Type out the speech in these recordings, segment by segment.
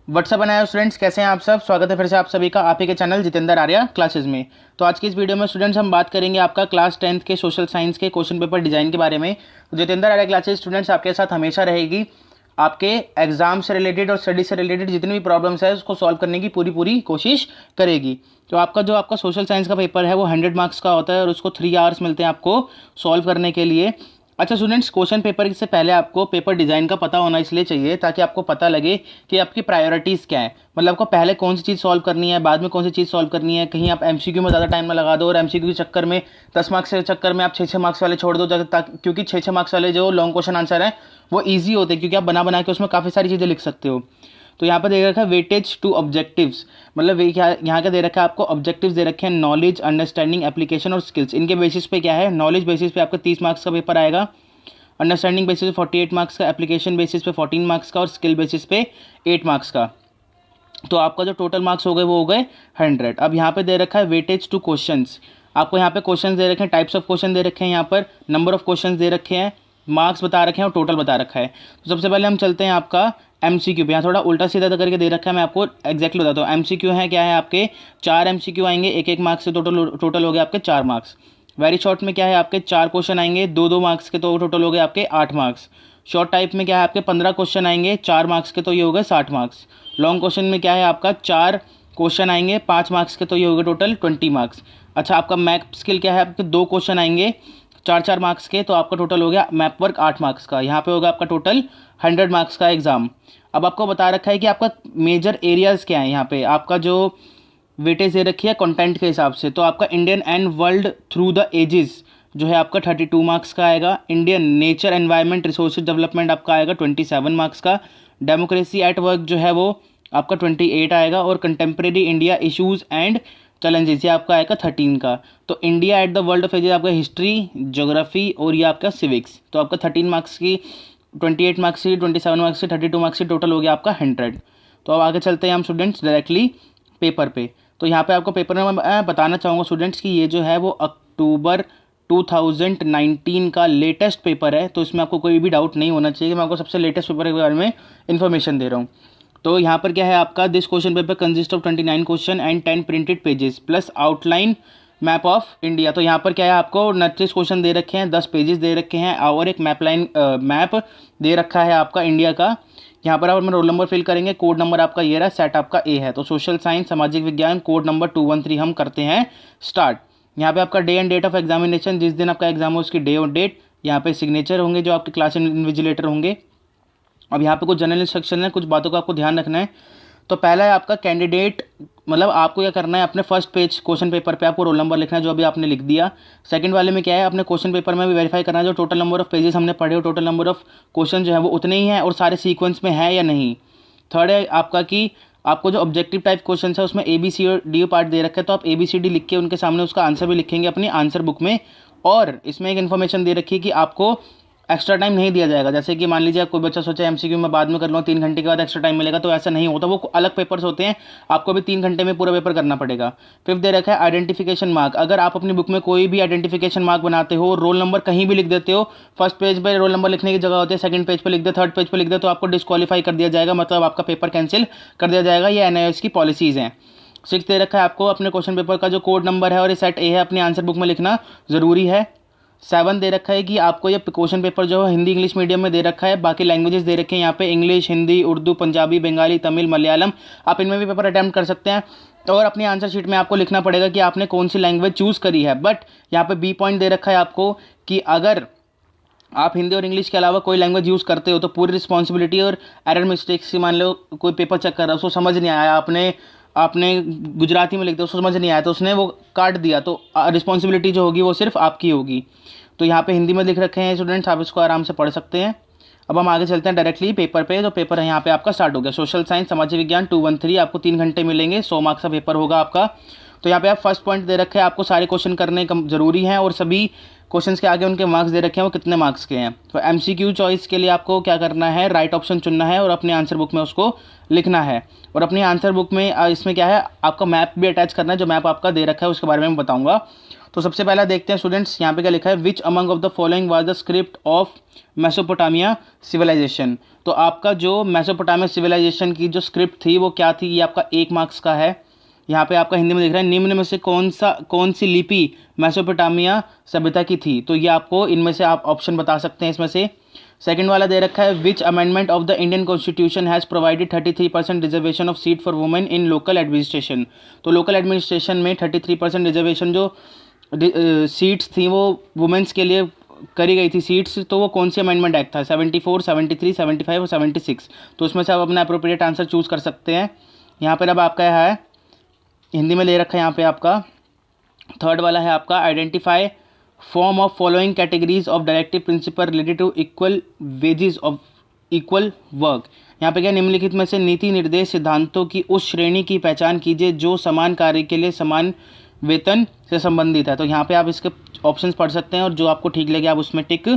WhatsApp बनाया students, कैसे हैं आप सब। स्वागत है फिर से आप सभी का आप ही के चैनल जितेंद्र आर्या क्लासेस में। तो आज की इस वीडियो में स्टूडेंट्स हम बात करेंगे आपका क्लास 10th के सोशल साइंस के क्वेश्चन पेपर डिजाइन के बारे में। तो जितेंद्र आर्या क्लासेस स्टूडेंट्स आपके साथ हमेशा रहेगी, आपके एग्जाम से रिलेटेड और स्टडी से रिलेटेड जितनी भी प्रॉब्लम्स है उसको सॉल्व करने की पूरी कोशिश करेगी। तो आपका सोशल साइंस का पेपर है वो 100 मार्क्स का होता है और उसको 3 आवर्स मिलते हैं आपको सॉल्व करने के लिए। अच्छा स्टूडेंट्स, क्वेश्चन पेपर से पहले आपको पेपर डिज़ाइन का पता होना इसलिए चाहिए ताकि आपको पता लगे कि आपकी प्रायोरिटीज़ क्या है। मतलब आपको पहले कौन सी चीज़ सॉल्व करनी है, बाद में कौन सी चीज़ सॉल्व करनी है। कहीं आप एमसीक्यू में ज़्यादा टाइम ना लगा दो और एमसीक्यू के चक्कर में 10 मार्क्स के चक्कर में आप 6 मार्क्स वाले छोड़ दो, क्योंकि 6 मार्क्स वाले जो लॉन्ग क्वेश्चन आंसर है वो ईजी होते हैं, क्योंकि आप बना के उसमें काफ़ी सारी चीज़ें लिख सकते हो। तो यहाँ पर दे रखा है वेटेज टू ऑब्जेक्टिव्स, मतलब यहाँ का दे रखा है आपको ऑब्जेक्टिव्स दे रखे हैं नॉलेज, अंडरस्टैंडिंग, एप्लीकेशन और स्किल्स। इनके बेसिस पे क्या है, नॉलेज बेसिस पे आपका 30 मार्क्स का पेपर आएगा, अंडरस्टैंडिंग बेसिस पे 48 मार्क्स का, एप्लीकेशन बेसिस पे 14 मार्क्स का और स्किल बेसिस पे 8 मार्क्स का। तो आपका जो टोटल मार्क्स हो गए वो हो गए 100। अब यहाँ पे दे रखा है वेटेज टू क्वेश्चंस, आपको यहाँ पे क्वेश्चन दे रखे हैं, टाइप्स ऑफ क्वेश्चन दे रखे हैं, यहाँ पर नंबर ऑफ क्वेश्चन दे रखे हैं, मार्क्स बता रखे हैं और टोटल बता रखा है। तो सबसे पहले हम चलते हैं आपका एमसीक्यू पे। यहाँ थोड़ा उल्टा सीधा करके दे रखा है, मैं आपको एक्जैक्टली बताता हूँ। एमसीक्यू है क्या है, आपके 4 एमसीक्यू आएंगे, एक मार्क्स से टोटल हो गए आपके 4 मार्क्स। वेरी शॉर्ट में क्या है, आपके 4 क्वेश्चन आएंगे 2 मार्क्स के, तो टोटल हो गए आपके 8 मार्क्स। शॉर्ट टाइप में क्या है, आपके 15 क्वेश्चन आएंगे 4 मार्क्स के, तो ये हो गए 60 मार्क्स। लॉन्ग क्वेश्चन में क्या है, आपका 4 क्वेश्चन आएंगे 5 मार्क्स के, तो ये हो गए टोटल 20 मार्क्स। अच्छा, आपका मैप स्किल क्या है, आपके 2 क्वेश्चन आएंगे 4 मार्क्स के, तो आपका टोटल हो गया मैप वर्क 8 मार्क्स का। यहाँ पे होगा आपका टोटल 100 मार्क्स का एग्जाम। अब आपको बता रखा है कि आपका मेजर एरियाज़ क्या है। यहाँ पे आपका जो वेटेज दे रखी है कंटेंट के हिसाब से, तो आपका Indian and world through the ages जो है आपका 32 मार्क्स का आएगा। Indian nature environment resources development आपका आएगा 27 मार्क्स का। डेमोक्रेसी एट वर्क जो है वो आपका 28 आएगा। और contemporary India issues and challenges ये आपका आएगा 13 का। तो India at the world of ages आपका हिस्ट्री, ज्योग्राफी और ये आपका सिविक्स, तो आपका 13 मार्क्स की, 28 मार्क्स की, 27 मार्क्स की, 32 मार्क्स की, टोटल हो गया आपका 100। तो अब आगे चलते हैं हम स्टूडेंट्स डायरेक्टली पेपर पे। तो यहाँ पे आपको पेपर में मैं बताना चाहूँगा स्टूडेंट्स कि ये जो है वो अक्टूबर 2019 का लेटेस्ट पेपर है। तो इसमें आपको कोई भी डाउट नहीं होना चाहिए कि मैं आपको सबसे लेटेस्ट पेपर के बारे में इन्फॉर्मेशन दे रहा हूँ। तो यहाँ पर क्या है आपका, this question paper consist of 29 question and 10 printed pages plus outline map of India. तो यहाँ पर क्या है, आपको 29 क्वेश्चन दे रखे हैं, 10 पेजेस दे रखे हैं और एक मैप दे रखा है आपका इंडिया का। यहाँ पर आप अपना रोल नंबर फिल करेंगे, कोड नंबर आपका ये रहा, सेट आपका ए है। तो सोशल साइंस सामाजिक विज्ञान कोड नंबर 213 हम करते हैं स्टार्ट। यहाँ पे आपका day and date of examination, जिस दिन आपका एग्जाम हो उसकी डे और डेट। यहाँ पे सिग्नेचर होंगे जो आपके क्लास इन्विजिलेटर होंगे। अब यहाँ पे कुछ जनरल इंस्ट्रक्शन है, कुछ बातों का आपको ध्यान रखना है। तो पहला है आपका कैंडिडेट, मतलब आपको क्या करना है, अपने फर्स्ट पेज क्वेश्चन पेपर पे आपको रोल नंबर लिखना है जो अभी आपने लिख दिया। सेकंड वाले में क्या है, अपने क्वेश्चन पेपर में भी वेरीफाई करना है जो टोटल नंबर ऑफ पेजेस हमने पढ़े हो, टोटल नंबर ऑफ क्वेश्चन जो है वो उतने ही हैं और सारे सीक्वेंस में है या नहीं। थर्ड है आपका कि आपको जो ऑब्जेक्टिव टाइप क्वेश्चन है उसमें ए बी सी और डी पार्ट दे रखा है, तो आप ए बी सी डी लिख के उनके सामने उसका आंसर भी लिखेंगे अपनी आंसर बुक में। और इसमें एक इन्फॉर्मेशन दे रखी है कि आपको एक्स्ट्रा टाइम नहीं दिया जाएगा। जैसे कि मान लीजिए कोई बच्चा सोचा एमसीक्यू में बाद में कर लो, 3 घंटे के बाद एक्स्ट्रा टाइम मिलेगा, तो ऐसा नहीं होता। वो अलग पेपर्स होते हैं, आपको भी 3 घंटे में पूरा पेपर करना पड़ेगा। फिफ्थ दे रखा है आइडेंटिफिकेशन मार्क, अगर आप अपनी बुक में कोई भी आइडेंटिफिकेशन मार्क बनाते हो, रोल नंबर कहीं भी लिख देते हो, फर्स्ट पेज पर रोल नंबर लिखने की जगह होती है, सेकंड पेज पर लिख दे, थर्ड पेज पर लिख दे, तो आपको डिस्क्वालीफाई कर दिया जाएगा, मतलब आपका पेपर कैंसिल कर दिया जाएगा। ये एनआईएस की पॉलिसीज़ हैं। सिक्स दे रखा है आपको अपने क्वेश्चन पेपर का जो कोड नंबर है और ये सेट ए है अपनी आंसर बुक में लिखना ज़रूरी है। 7 दे रखा है कि आपको ये क्वेश्चन पेपर जो है हिंदी इंग्लिश मीडियम में दे रखा है, बाकी लैंग्वेजेस दे रखे हैं यहाँ पे इंग्लिश, हिंदी, उर्दू, पंजाबी, बंगाली, तमिल, मलयालम, आप इनमें भी पेपर अटैम्प्ट कर सकते हैं। और अपनी आंसर शीट में आपको लिखना पड़ेगा कि आपने कौन सी लैंग्वेज चूज़ करी है। बट यहाँ पे बी पॉइंट दे रखा है आपको कि अगर आप हिंदी और इंग्लिश के अलावा कोई लैंग्वेज यूज़ करते हो तो पूरी रिस्पॉन्सिबिलिटी और एरर मिस्टेक्स की, मान लो कोई पेपर चेक कर रहा है उसको समझ नहीं आया, आपने आपने गुजराती में लिख दिया उसको समझ नहीं आया तो उसने वो काट दिया, तो रिस्पॉन्सिबिलिटी जो होगी वो सिर्फ आपकी होगी। तो यहाँ पे हिंदी में लिख रखे हैं स्टूडेंट्स, आप इसको आराम से पढ़ सकते हैं। अब हम आगे चलते हैं डायरेक्टली पेपर पे। तो पेपर यहाँ पे आपका स्टार्ट हो गया। सोशल साइंस सामाजिक विज्ञान 213, आपको 3 घंटे मिलेंगे, 100 मार्क्स का पेपर होगा आपका। तो यहाँ पे आप फर्स्ट पॉइंट दे रखे हैं, आपको सारे क्वेश्चन करने जरूरी हैं और सभी क्वेश्चंस के आगे उनके मार्क्स दे रखे हैं वो कितने मार्क्स के हैं। तो एमसीक्यू चॉइस के लिए आपको क्या करना है, राइट ऑप्शन चुनना है और अपने आंसर बुक में उसको लिखना है। और अपनी आंसर बुक में इसमें क्या है, आपका मैप भी अटैच करना है, जो मैप आपका दे रखा है उसके बारे में मैं बताऊंगा। तो सबसे पहला देखते हैं स्टूडेंट्स, यहाँ पे क्या लिखा है, which among of the following was the script of Mesopotamia civilization. तो आपका जो मेसोपोटामिया सिविलाइजेशन की जो स्क्रिप्ट थी वो क्या थी, ये आपका 1 मार्क्स का है। यहाँ पे आपका हिंदी में दिख रहा है, निम्न में से कौन सी लिपि मेसोपोटामिया सभ्यता की थी। तो ये आपको इनमें से आप ऑप्शन बता सकते हैं इसमें से। सेकंड वाला दे रखा है, विच amendment of the Indian constitution has provided 33% reservation of seat for women in local administration. तो लोकल एडमिनिस्ट्रेशन में 33% रिजर्वेशन जो सीट्स थी वो वुमेन्स के लिए करी गई थी सीट्स, तो वो कौन सी अमेंडमेंट एक्ट था, 74, 73, 75 और 76। तो उसमें से आप अपना अप्रोप्रिएट आंसर चूज़ कर सकते हैं। यहाँ पर अब आपका है हिंदी में ले रखा है, यहाँ पे आपका थर्ड वाला है आपका, identify form of following categories of directive principle related to equal wages of equal work. यहाँ पे क्या, निम्नलिखित में से नीति निर्देश सिद्धांतों की उस श्रेणी की पहचान कीजिए जो समान कार्य के लिए समान वेतन से संबंधित है। तो यहाँ पे आप इसके ऑप्शंस पढ़ सकते हैं और जो आपको ठीक लगे आप उसमें टिक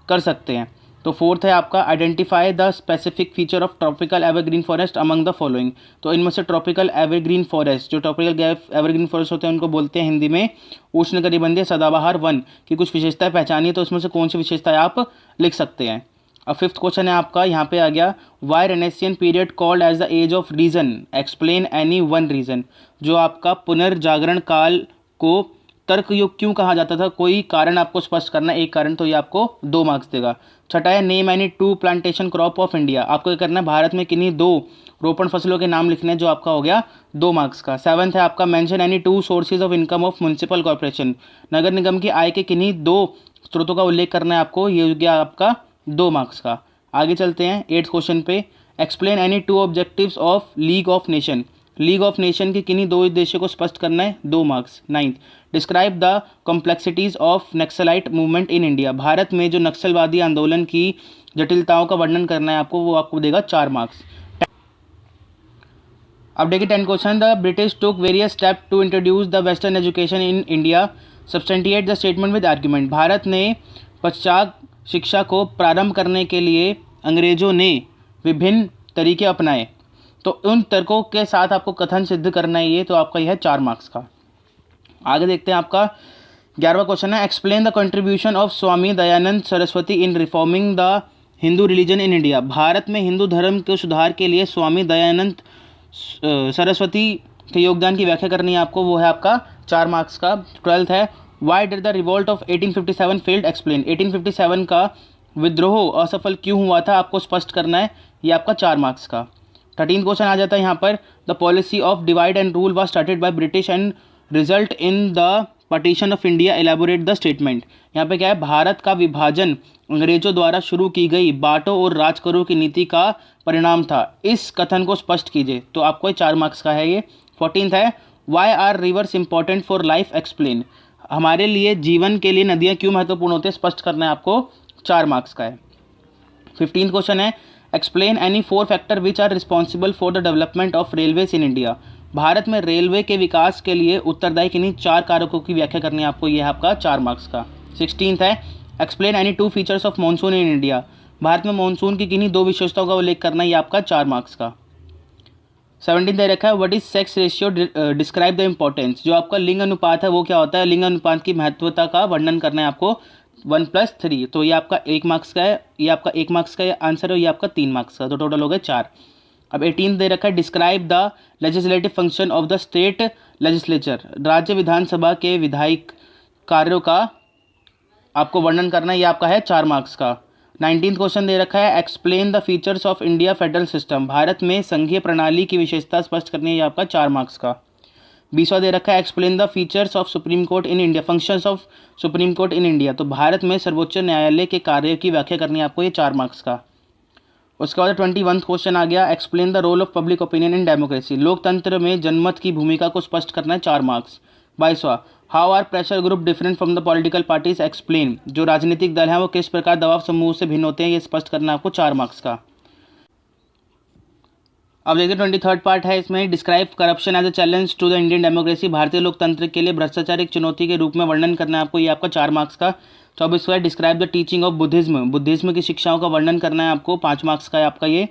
कर सकते हैं। तो फोर्थ है आपका, identify the specific feature of tropical evergreen forest among the following. तो इनमें से ट्रॉपिकल एवरग्रीन फॉरेस्ट, जो ट्रॉपिकल एवरग्रीन फॉरेस्ट होते हैं उनको बोलते हैं हिंदी में उष्णकटिबंधीय सदाबहार वन की कुछ विशेषताएं पहचानिए। तो उसमें से कौन सी विशेषताएं आप लिख सकते हैं। अब फिफ्थ क्वेश्चन है आपका, यहाँ पे आ गया, why Renaissance period called as the age of reason, explain any one reason. जो आपका पुनर्जागरण काल को तर्क युग क्यों कहा जाता था, कोई कारण आपको स्पष्ट करना है, एक कारण, तो ये आपको 2 मार्क्स देगा। छठा है, name any 2 plantation crop of India. आपको ये करना है भारत में किन्हीं 2 रोपण फसलों के नाम लिखने हैं, जो आपका हो गया 2 मार्क्स का। 7th है आपका, mention any 2 sources of income of municipal corporation. नगर निगम की आय के किन्हीं 2 स्रोतों का उल्लेख करना है आपको, ये हो गया आपका 2 मार्क्स का। आगे चलते हैं 8th क्वेश्चन पे, explain any 2 objectives of league of nation. League of nation के किन्हीं 2 उद्देश्यों को स्पष्ट करना है, 2 marks. 9th, describe the complexities of naxalite movement in India. Bharat में जो नक्सलवादी आंदोलन की जटिलताओं का वर्णन करना है आपको, वो आपको देगा 4 मार्क्स। अब देखिए 10th question, the British took various step to introduce the western education in India, substantiate the statement with argument. Bharat ने पश्चात शिक्षा को प्रारंभ करने के लिए अंग्रेजों ने विभिन्न तरीके अपनाए, तो उन तर्कों के साथ आपको कथन सिद्ध करना है ये, तो आपका यह है 4 मार्क्स का। आगे देखते हैं आपका 11वां क्वेश्चन है, explain the contribution of Swami Dayanand Saraswati in reforming the Hindu religion in India. Bharat में हिंदू धर्म के सुधार के लिए स्वामी दयानंद सरस्वती के योगदान की व्याख्या करनी है आपको, वो है आपका 4 मार्क्स का। 12th है, why did the revolt of 1857 failed, explain. 1857 का विद्रोह असफल क्यों हुआ था, आपको स्पष्ट करना है, ये आपका 4 मार्क्स का। 13th क्वेश्चन आ जाता है यहाँ पर, the policy of divide and rule was started by British and result in the partition of India, elaborate the statement. यहाँ पे क्या है, भारत का विभाजन अंग्रेजों द्वारा शुरू की गई बांटो और राज करो की नीति का परिणाम था, इस कथन को स्पष्ट कीजिए। तो आपको 4 मार्क्स का है ये। 14th है, why are rivers important for life, explain. हमारे लिए जीवन के लिए नदियाँ क्यों महत्वपूर्ण होती है, स्पष्ट करना है आपको, 4 मार्क्स का है। 15th क्वेश्चन है, explain any 4 factor which are responsible for the development of railways in India. Bharat में रेलवे के विकास के लिए उत्तरदायी किन्हीं 4 कारकों की व्याख्या करनी है आपको, यह है आपका 4 मार्क्स का। 16th है, explain any 2 features of monsoon in India. Bharat में मानसून की किन्हीं 2 विशेषताओं का उल्लेख करना है, ये आपका 4 मार्क्स का। 17th दे रखा है, what is sex ratio, describe the importance. जो आपका लिंग अनुपात है वो क्या होता है, लिंग अनुपात की महत्वता का वर्णन करना है आपको, 1+3। तो ये आपका 1 मार्क्स का है, ये आपका 1 मार्क्स का आंसर है, ये आपका 3 मार्क्स का, तो टोटल हो गए 4। अब 18th दे रखा है, describe the legislative function of the state legislature. राज्य विधानसभा के विधायिक कार्यों का आपको वर्णन करना है, ये आपका है 4 मार्क्स का। 19th क्वेश्चन दे रखा है, explain the features of India federal system. Bharat में संघीय प्रणाली की विशेषता स्पष्ट करनी है, ये आपका 4 मार्क्स का। 20वां दे रखा है, explain the features of supreme court in India, functions of supreme court in India. तो भारत में सर्वोच्च न्यायालय के कार्य की व्याख्या करनी है आपको, ये 4 मार्क्स का। उसके बाद 21st क्वेश्चन आ गया, explain the role of public opinion in democracy. लोकतंत्र में जनमत की भूमिका को स्पष्ट करना है, 4 मार्क्स। 22वां, how are pressure group different from the political parties, explain. जो राजनीतिक दल हैं वो किस प्रकार दबाव समूह से भिन्न होते हैं, ये स्पष्ट करना है आपको, 4 मार्क्स का। अब देखिए 23rd पार्ट है, इसमें describe corruption as a challenge to the Indian democracy, भारतीय लोकतंत्र के लिए भ्रष्टाचार एक चुनौती के रूप में वर्णन करना है आपको, ये आपका 4 मार्क्स का। 24वां describe the teaching of Buddhism, Buddhism की शिक्षाओं का वर्णन करना है आपको, 5 मार्क्स का है आपका ये।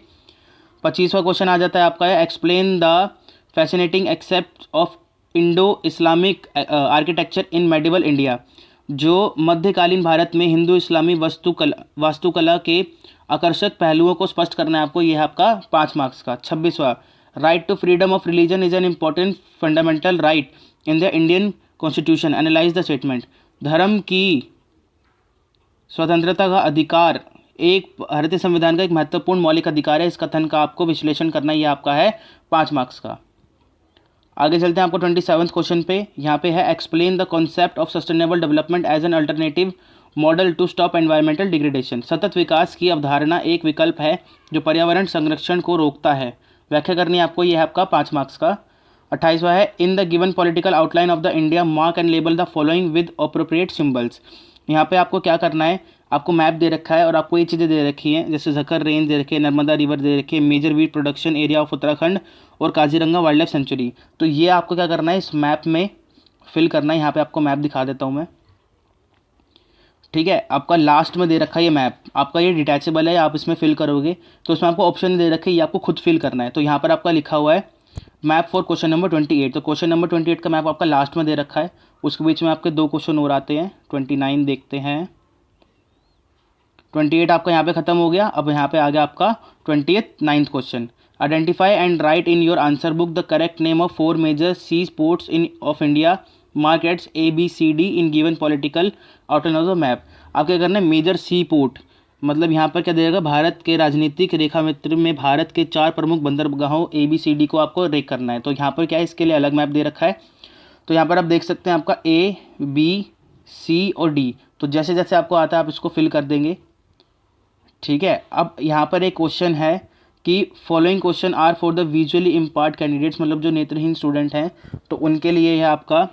25वां क्वेश्चन आ जाता है आपका है explain the fascinating except of Indo Islamic architecture in medieval India, जो मध्यकालीन भारत में हिंदू इस्लामी वास्तुकला के आकर्षक पहलुओं को स्पष्ट करना है आपको, यह है आपका 5 मार्क्स का। 26वां right to freedom of religion is an important fundamental right in the Indian constitution, analyse the statement, धर्म की स्वतंत्रता का अधिकार एक भारतीय संविधान का एक महत्वपूर्ण मौलिक अधिकार है, इस कथन का आपको विश्लेषण करना, यह आपका है 5 मार्क्स का। आगे चलते हैं आपको 27वें क्वेश्चन पे, यहाँ पे है explain the concept of sustainable development as an alternative model to stop environmental degradation, सतत विकास की अवधारणा एक विकल्प है जो पर्यावरण संरक्षण को रोकता है, व्याख्या करनी है आपको, यह है आपका 5 मार्क्स का। 28वां है in the given political outline of the India mark and label the following with appropriate symbols, यहाँ पे आपको क्या करना है, आपको मैप दे रखा है और आपको ये चीज़ें दे रखी हैं, जैसे झक्कर रेंज दे रखी है, नर्मदा रिवर दे रखी है, major wheat production area of Uttarakhand और काजीरंगा वाइल्ड लाइफ सेंचुरी, तो ये आपको क्या करना है, इस मैप में फिल करना है। यहाँ पे आपको मैप दिखा देता हूँ मैं, ठीक है, आपका लास्ट में दे रखा है ये मैप, आपका ये डिटैचेबल है, आप इसमें फिल करोगे तो इसमें आपको ऑप्शन दे रखे, ये आपको खुद फिल करना है। तो यहाँ पर आपका लिखा हुआ है मैप फॉर क्वेश्चन नंबर 28, तो क्वेश्चन नंबर 28 का मैप आपका लास्ट में दे रखा है, उसके बीच में आपके 2 क्वेश्चन और आते हैं। 29 देखते हैं, 28 आपका यहाँ पे खत्म हो गया, अब यहाँ पे आ गया आपका 29th question, identify and write in your answer book the correct name of 4 major sea ports in of India markets ABCD in given political outline of the map. आप क्या करना है, मेजर सी पोर्ट मतलब यहाँ पर क्या देगा, भारत के राजनीतिक रेखामित्र में भारत के 4 प्रमुख बंदरगाहों ABCD को आपको रेक करना है। तो यहाँ पर क्या है, इसके लिए अलग मैप दे रखा है, तो यहाँ पर आप देख सकते हैं आपका A B C और D, तो जैसे जैसे आपको आता है आप इसको फिल कर देंगे, ठीक है। अब यहाँ पर एक क्वेश्चन है कि following question are for the visually impaired candidates, मतलब जो नेत्रहीन स्टूडेंट हैं तो उनके लिए है आपका।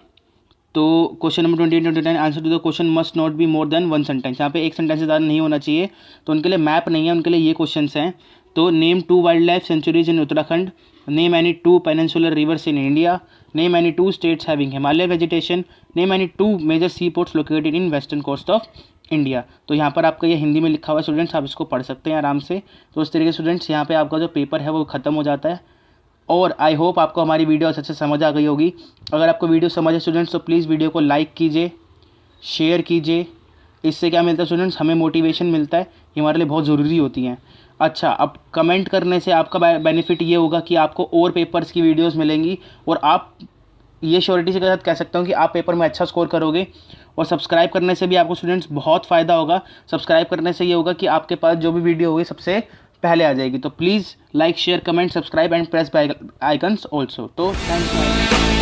तो question number 28 29 answer to the question must not be more than 1 sentence, यहाँ पे 1 सेंटेंस से ज़्यादा नहीं होना चाहिए, तो उनके लिए मैप नहीं है, उनके लिए ये क्वेश्चंस हैं। तो name 2 wild life sanctuaries in Uttarakhand, name any 2 peninsular rivers in India, name any 2 states having Himalaya vegetation, name any 2 major sea ports located in western coast of India. तो यहाँ पर आपका ये हिंदी में लिखा हुआ है स्टूडेंट्स, आप इसको पढ़ सकते हैं आराम से। तो इस तरीके से स्टूडेंट्स यहाँ पे आपका जो पेपर है वो ख़त्म हो जाता है, और आई होप आपको हमारी वीडियो अच्छे से समझ आ गई होगी। अगर आपको वीडियो समझ है स्टूडेंट्स तो प्लीज़ वीडियो को लाइक कीजिए, शेयर कीजिए, इससे क्या मिलता है स्टूडेंट्स, हमें मोटिवेशन मिलता है, ये हमारे लिए बहुत ज़रूरी होती हैं। अच्छा, अब कमेंट करने से आपका बेनिफिट ये होगा कि आपको और पेपर्स की वीडियोस मिलेंगी, और आप ये श्योरिटी से के साथ कह सकता हूँ कि आप पेपर में अच्छा स्कोर करोगे। और सब्सक्राइब करने से भी आपको स्टूडेंट्स बहुत फ़ायदा होगा, सब्सक्राइब करने से ये होगा कि आपके पास जो भी वीडियो होगी सबसे पहले आ जाएगी। तो please like share comment subscribe and press bell icons also. तो थैंक्स।